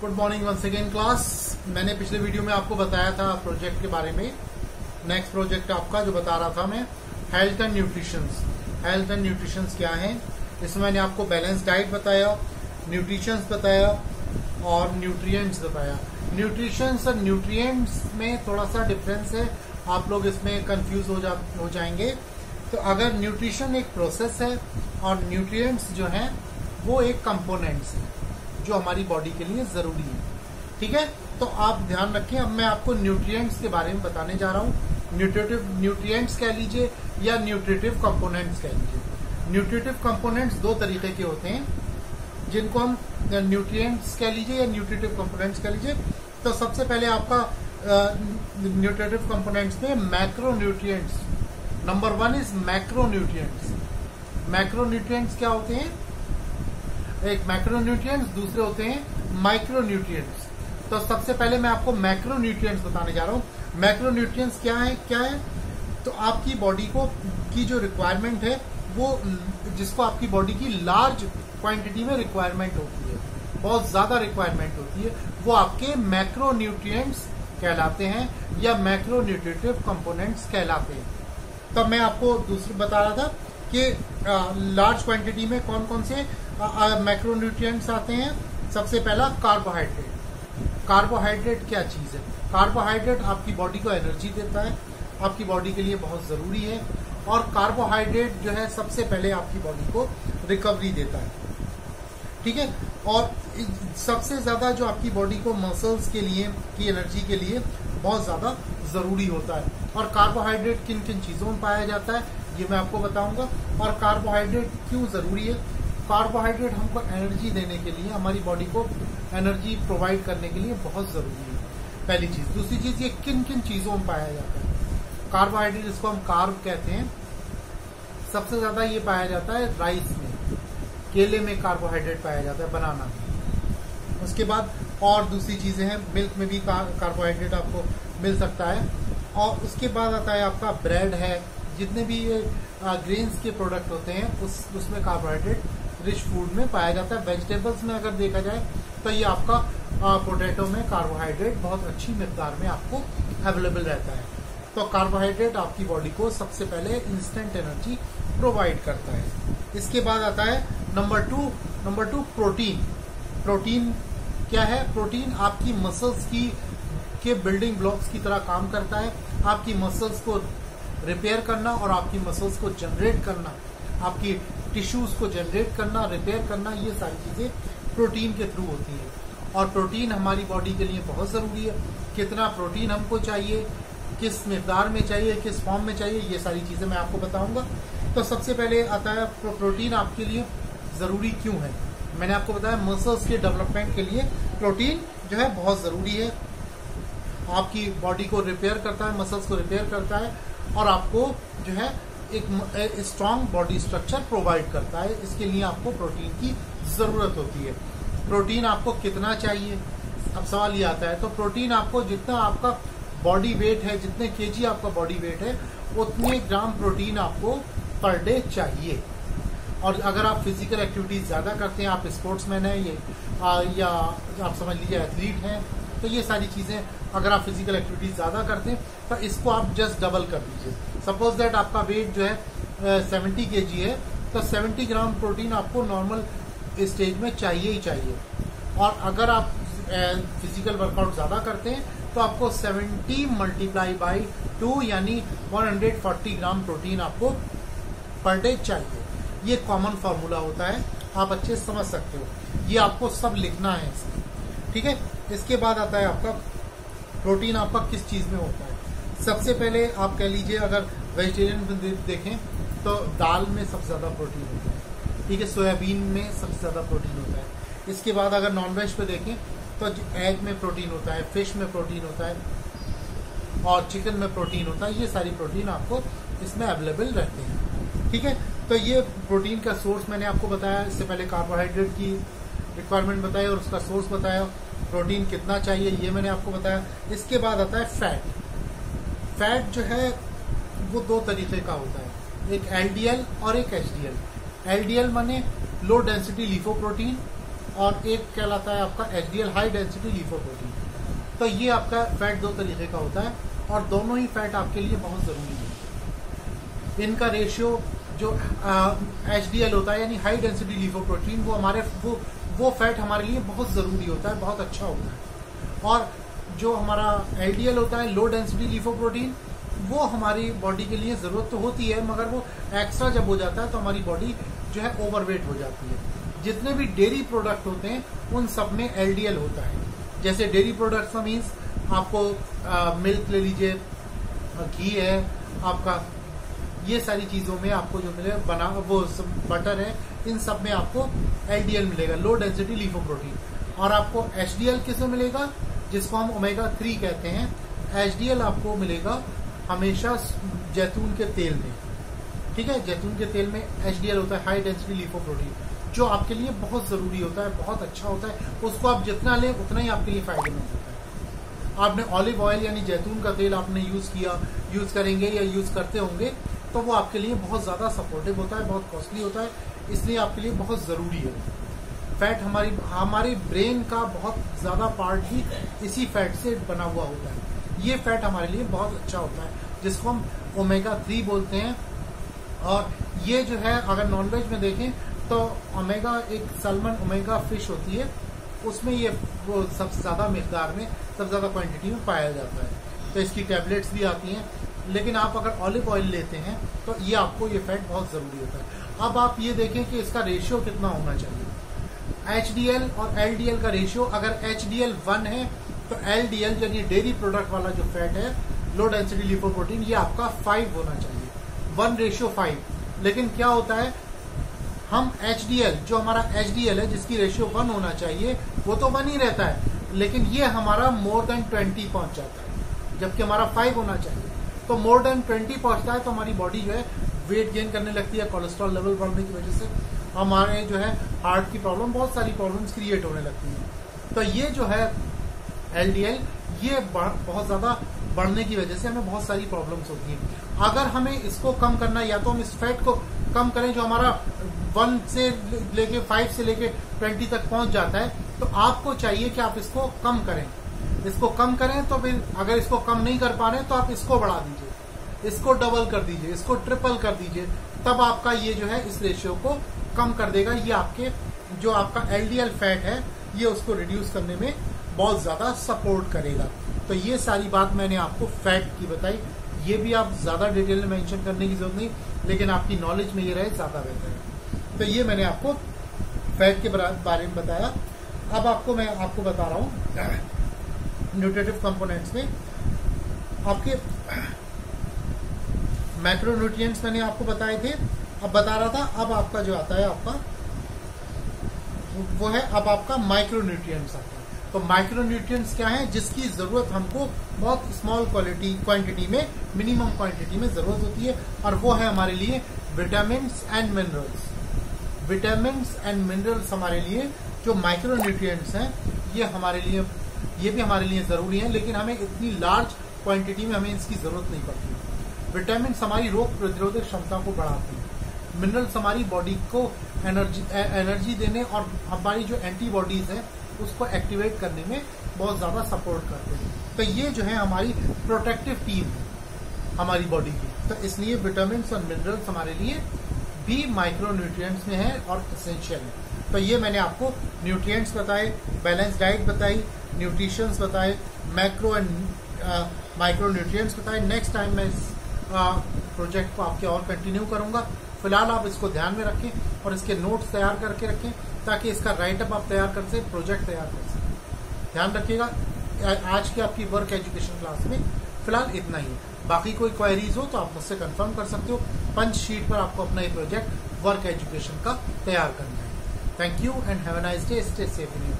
Good morning one second class. मैंने पिछले video में आपको बताया था प्रोजेक्ट के बारे में। नेक्स्ट प्रोजेक्ट आपका जो बता रहा था मैं, health and nutritions. Health and nutritions क्या है, इसमें मैंने आपको बैलेंस डाइट बताया, न्यूट्रिशंस बताया और न्यूट्रिएंट्स बताया। न्यूट्रिशंस और न्यूट्रिएंट्स में थोड़ा सा डिफरेंस है, आप लोग इसमें कंफ्यूज हो जाएंगे। तो अगर न्यूट्रिशन एक प्रोसेस है और न्यूट्रिएंट्स जो है वो एक कंपोनेंट्स है जो हमारी बॉडी के लिए जरूरी है। ठीक है, तो आप ध्यान रखें। अब मैं आपको न्यूट्रिएंट्स के बारे में बताने जा रहा हूँ। न्यूट्रिएंट्स कह लीजिए या न्यूट्रिटिव कंपोनेंट्स कह लीजिए। न्यूट्रिटिव कंपोनेंट्स दो तरीके के होते हैं, जिनको हम न्यूट्रिएंट्स कह लीजिए या न्यूट्रिटिव कंपोनेंट्स कह लीजिए। तो सबसे पहले आपका न्यूट्रिटिव कंपोनेंट्स में macro nutrients, number 1 is macro nutrients. Macro nutrients क्या होते हैं? एक मैक्रो न्यूट्रिएंट्स, दूसरे होते हैं माइक्रो न्यूट्रिएंट्स। तो सबसे पहले मैं आपको मैक्रो न्यूट्रिएंट्स बताने जा रहा हूँ। मैक्रो न्यूट्रिएंट्स क्या है? तो आपकी बॉडी को की जो रिक्वायरमेंट है वो, जिसको आपकी बॉडी की लार्ज क्वांटिटी में रिक्वायरमेंट होती है, बहुत ज्यादा रिक्वायरमेंट होती है, वो आपके मैक्रो न्यूट्रिएंट्स कहलाते हैं या मैक्रो न्यूट्रिटिव कंपोनेंट्स कहलाते हैं। तो मैं आपको दूसरी बता रहा था कि लार्ज क्वांटिटी में कौन कौन से मैक्रो न्यूट्रिएंट्स आते हैं। सबसे पहला कार्बोहाइड्रेट। कार्बोहाइड्रेट क्या चीज है? कार्बोहाइड्रेट आपकी बॉडी को एनर्जी देता है, आपकी बॉडी के लिए बहुत जरूरी है। और कार्बोहाइड्रेट जो है सबसे पहले आपकी बॉडी को रिकवरी देता है। ठीक है, और सबसे ज्यादा जो आपकी बॉडी को मसल्स के लिए की एनर्जी के लिए बहुत ज्यादा जरूरी होता है। और कार्बोहाइड्रेट किन किन चीजों में पाया जाता है ये मैं आपको बताऊंगा। और कार्बोहाइड्रेट क्यों जरूरी है? कार्बोहाइड्रेट हमको एनर्जी देने के लिए, हमारी बॉडी को एनर्जी प्रोवाइड करने के लिए बहुत जरूरी है, पहली चीज। दूसरी चीज, ये किन किन चीजों में पाया जाता है? कार्बोहाइड्रेट, इसको हम कार्ब कहते हैं, सबसे ज्यादा ये पाया जाता है राइस में, केले में कार्बोहाइड्रेट पाया जाता है, बनाना में। उसके बाद और दूसरी चीजें हैं, मिल्क में भी कार्बोहाइड्रेट आपको मिल सकता है। और उसके बाद आता है आपका ब्रेड है, जितने भी ग्रेन्स के प्रोडक्ट होते हैं उसमें कार्बोहाइड्रेट रिच फूड में पाया जाता है। वेजिटेबल्स में अगर देखा जाए तो ये आपका पोटैटो में कार्बोहाइड्रेट बहुत अच्छी मिकदार में आपको अवेलेबल रहता है। तो कार्बोहाइड्रेट आपकी बॉडी को सबसे पहले इंस्टेंट एनर्जी प्रोवाइड करता है। इसके बाद आता है नंबर टू प्रोटीन। प्रोटीन क्या है? प्रोटीन आपकी मसल्स के बिल्डिंग ब्लॉक्स की तरह काम करता है। आपकी मसल्स को रिपेयर करना और आपकी मसल्स को जनरेट करना, आपकी टिश्यूज को जनरेट करना, रिपेयर करना, ये सारी चीजें प्रोटीन के थ्रू होती है। और प्रोटीन हमारी बॉडी के लिए बहुत जरूरी है। कितना प्रोटीन हमको चाहिए, किस मिकदार में चाहिए, किस फॉर्म में चाहिए, ये सारी चीजें मैं आपको बताऊंगा। तो सबसे पहले आता है प्रोटीन आपके लिए जरूरी क्यों है। मैंने आपको बताया मसल्स के डेवलपमेंट के लिए प्रोटीन जो है बहुत जरूरी है। आपकी बॉडी को रिपेयर करता है, मसल्स को रिपेयर करता है और आपको जो है एक स्ट्रॉन्ग बॉडी स्ट्रक्चर प्रोवाइड करता है। इसके लिए आपको प्रोटीन की जरूरत होती है। प्रोटीन आपको कितना चाहिए, अब सवाल ये आता है। तो प्रोटीन आपको जितना आपका बॉडी वेट है, जितने केजी आपका बॉडी वेट है, उतने ग्राम प्रोटीन आपको पर डे चाहिए। और अगर आप फिजिकल एक्टिविटीज ज्यादा करते हैं, आप स्पोर्ट्समैन है या आप समझ लीजिए एथलीट हैं, तो ये सारी चीजें अगर आप फिजिकल एक्टिविटीज ज्यादा करते हैं तो इसको आप जस्ट डबल कर दीजिए। सपोज दैट आपका वेट जो है 70 kg है, तो 70 ग्राम प्रोटीन आपको नॉर्मल स्टेज में चाहिए ही चाहिए। और अगर आप फिजिकल वर्कआउट ज्यादा करते हैं तो आपको 70 × 2 यानी 140 ग्राम प्रोटीन आपको पर डे चाहिए। ये कॉमन फॉर्मूला होता है, आप अच्छे से समझ सकते हो। ये आपको सब लिखना है इसमें, ठीक है। इसके बाद आता है आपका प्रोटीन आपका किस चीज में होता है। सबसे पहले आप कह लीजिए, अगर वेजिटेरियन में देखें तो दाल में सबसे ज्यादा प्रोटीन होता है, ठीक है। सोयाबीन में सबसे ज्यादा प्रोटीन होता है। इसके बाद अगर नॉनवेज पे देखें तो एग में प्रोटीन होता है, फिश में प्रोटीन होता है और चिकन में प्रोटीन होता है। ये सारी प्रोटीन आपको इसमें अवेलेबल रहते हैं, ठीक है। तो ये प्रोटीन का सोर्स मैंने आपको बताया। इससे पहले कार्बोहाइड्रेट की रिक्वायरमेंट बताई और उसका सोर्स बताया। प्रोटीन कितना चाहिए ये मैंने आपको बताया। इसके बाद आता है फैट। फैट जो है वो दो तरीके का होता है, एक एलडीएल और एक एचडीएल। एलडीएल माने लो डेंसिटी लिपोप्रोटीन और एक कहलाता है आपका HDL हाई डेंसिटी लिपोप्रोटीन। तो ये आपका फैट दो तरीके का होता है और दोनों ही फैट आपके लिए बहुत ज़रूरी है। इनका रेशियो जो HDL होता है यानी हाई डेंसिटी लिपोप्रोटीन, वो फैट हमारे लिए बहुत ज़रूरी होता है, बहुत अच्छा होता है। और जो हमारा LDL होता है लो डेंसिटी लिपोप्रोटीन, वो हमारी बॉडी के लिए ज़रूरत तो होती है, मगर वो एक्स्ट्रा जब हो जाता है तो हमारी बॉडी जो है ओवरवेट हो जाती है। जितने भी डेयरी प्रोडक्ट होते हैं उन सब में LDL होता है। जैसे डेयरी प्रोडक्ट्स मीन्स आपको मिल्क ले लीजिए, घी है आपका, ये सारी चीज़ों में आपको जो मिले वो बटर है, इन सब में आपको LDL मिलेगा, लो डेंसिटी लिपोप्रोटीन। और आपको HDL किसमें मिलेगा, जिसको हम ओमेगा 3 कहते हैं। HDL आपको मिलेगा हमेशा जैतून के तेल में, ठीक है। जैतून के तेल में HDL होता है हाई डेंसिटी लिपोप्रोटीन, जो आपके लिए बहुत ज़रूरी होता है, बहुत अच्छा होता है। उसको आप जितना लें उतना ही आपके लिए फायदेमंद होता है। आपने ऑलिव ऑयल यानी जैतून का तेल आपने यूज़ करेंगे या यूज़ करते होंगे, तो वो आपके लिए बहुत ज़्यादा सपोर्टिव होता है, बहुत कॉस्टली होता है, इसलिए आपके लिए बहुत ज़रूरी है। फैट हमारे ब्रेन का बहुत ज़्यादा पार्ट ही इसी फैट से बना हुआ होता है। ये फैट हमारे लिए बहुत अच्छा होता है, जिसको हम ओमेगा 3 बोलते हैं। और ये जो है अगर नॉनवेज में देखें तो ओमेगा, एक सैल्मन ओमेगा फिश होती है, उसमें ये वो सबसे ज़्यादा मिकदार में, सबसे ज़्यादा क्वांटिटी में पाया जाता है। तो इसकी टैबलेट्स भी आती हैं। लेकिन आप अगर ऑलिव ऑयल लेते हैं तो ये आपको ये फैट बहुत ज़रूरी होता है। अब आप ये देखें कि इसका रेशियो कितना होना चाहिए। HDL और LDL का रेशियो, अगर HDL 1 है तो LDL यानी डेयरी प्रोडक्ट वाला जो फैट है लो डेंसिटी लिपोप्रोटीन, ये आपका 5 होना चाहिए, 1:5। लेकिन क्या होता है, हम HDL, जो हमारा HDL है जिसकी रेशियो 1 होना चाहिए, वो तो 1 ही रहता है, लेकिन ये हमारा मोर देन 20 पहुंच जाता है, जबकि हमारा 5 होना चाहिए। तो मोर देन 20 पहुंचता है तो हमारी बॉडी जो है वेट गेन करने लगती है, कोलेस्ट्रॉल लेवल बढ़ने की वजह से हमारे जो है हार्ट की प्रॉब्लम, बहुत सारी प्रॉब्लम्स क्रिएट होने लगती हैं। तो ये जो है LDL, ये बहुत ज़्यादा बढ़ने की वजह से हमें बहुत सारी प्रॉब्लम्स होती हैं। अगर हमें इसको कम करना, या तो हम इस फैट को कम करें जो हमारा 1 से लेके 5 से लेके 20 तक पहुंच जाता है, तो आपको चाहिए कि आप इसको कम करें। इसको कम करें तो फिर अगर इसको कम नहीं कर पा रहे हैं तो आप इसको बढ़ा दीजिए, इसको डबल कर दीजिए, इसको ट्रिपल कर दीजिए, तब आपका ये जो है इस रेशियो को कम कर देगा। ये आपके जो आपका LDL फैट है ये उसको रिड्यूस करने में बहुत ज़्यादा सपोर्ट करेगा। तो ये सारी बात मैंने आपको फैट की बताई। ये भी आप ज़्यादा डिटेल में मेंशन करने की जरूरत नहीं, लेकिन आपकी नॉलेज में ये रहे ज़्यादा बेहतर है। तो ये मैंने आपको फैट के बारे में बताया। अब मैं आपको बता रहा हूँ न्यूट्रिटिव कंपोनेंट्स में आपके मैक्रोन्यूट्रिएंट्स मैंने आपको बताए थे, अब बता रहा था। अब आपका जो आता है आपका वो है अब आपका माइक्रोन्यूट्रिएंट्स आता है। तो माइक्रोन्यूट्रिएंट्स क्या है, जिसकी जरूरत हमको बहुत स्मॉल क्वांटिटी में, मिनिमम क्वांटिटी में जरूरत होती है, और वो है हमारे लिए vitamins and minerals. Vitamins and minerals हमारे लिए जो माइक्रोन्यूट्रिएंट्स हैं, ये भी हमारे लिए जरूरी है, लेकिन हमें इतनी लार्ज क्वांटिटी में हमें इसकी जरूरत नहीं पड़ती। विटामिन हमारी रोग प्रतिरोधक क्षमता को बढ़ाते हैं, मिनरल्स हमारी बॉडी को एनर्जी देने और हमारी जो एंटीबॉडीज है उसको एक्टिवेट करने में बहुत ज्यादा सपोर्ट करते हैं। तो ये जो है हमारी प्रोटेक्टिव टीम है हमारी बॉडी की। तो इसलिए विटामिन और मिनरल्स हमारे लिए भी माइक्रोन्यूट्रिएंट्स में है और एसेंशियल है। तो ये मैंने आपको न्यूट्रिएंट्स बताए, बैलेंस डाइट बताई, न्यूट्रिशंस बताए, मैक्रो एंड माइक्रो न्यूट्रिएंट्स बताए। नेक्स्ट टाइम मैं इस प्रोजेक्ट को आपके और कंटिन्यू करूंगा। फिलहाल आप इसको ध्यान में रखें और इसके नोट्स तैयार करके रखें, ताकि इसका राइटअप आप तैयार कर सकें, प्रोजेक्ट तैयार कर सकें। ध्यान रखिएगा। आज की आपकी वर्क एजुकेशन क्लास में फिलहाल इतना ही। बाकी कोई क्वेरीज हो तो आप मुझसे कंफर्म कर सकते हो। पंच शीट पर आपको अपना ये प्रोजेक्ट वर्क एजुकेशन का तैयार करना है। Thank you and have a nice day. Stay safe in your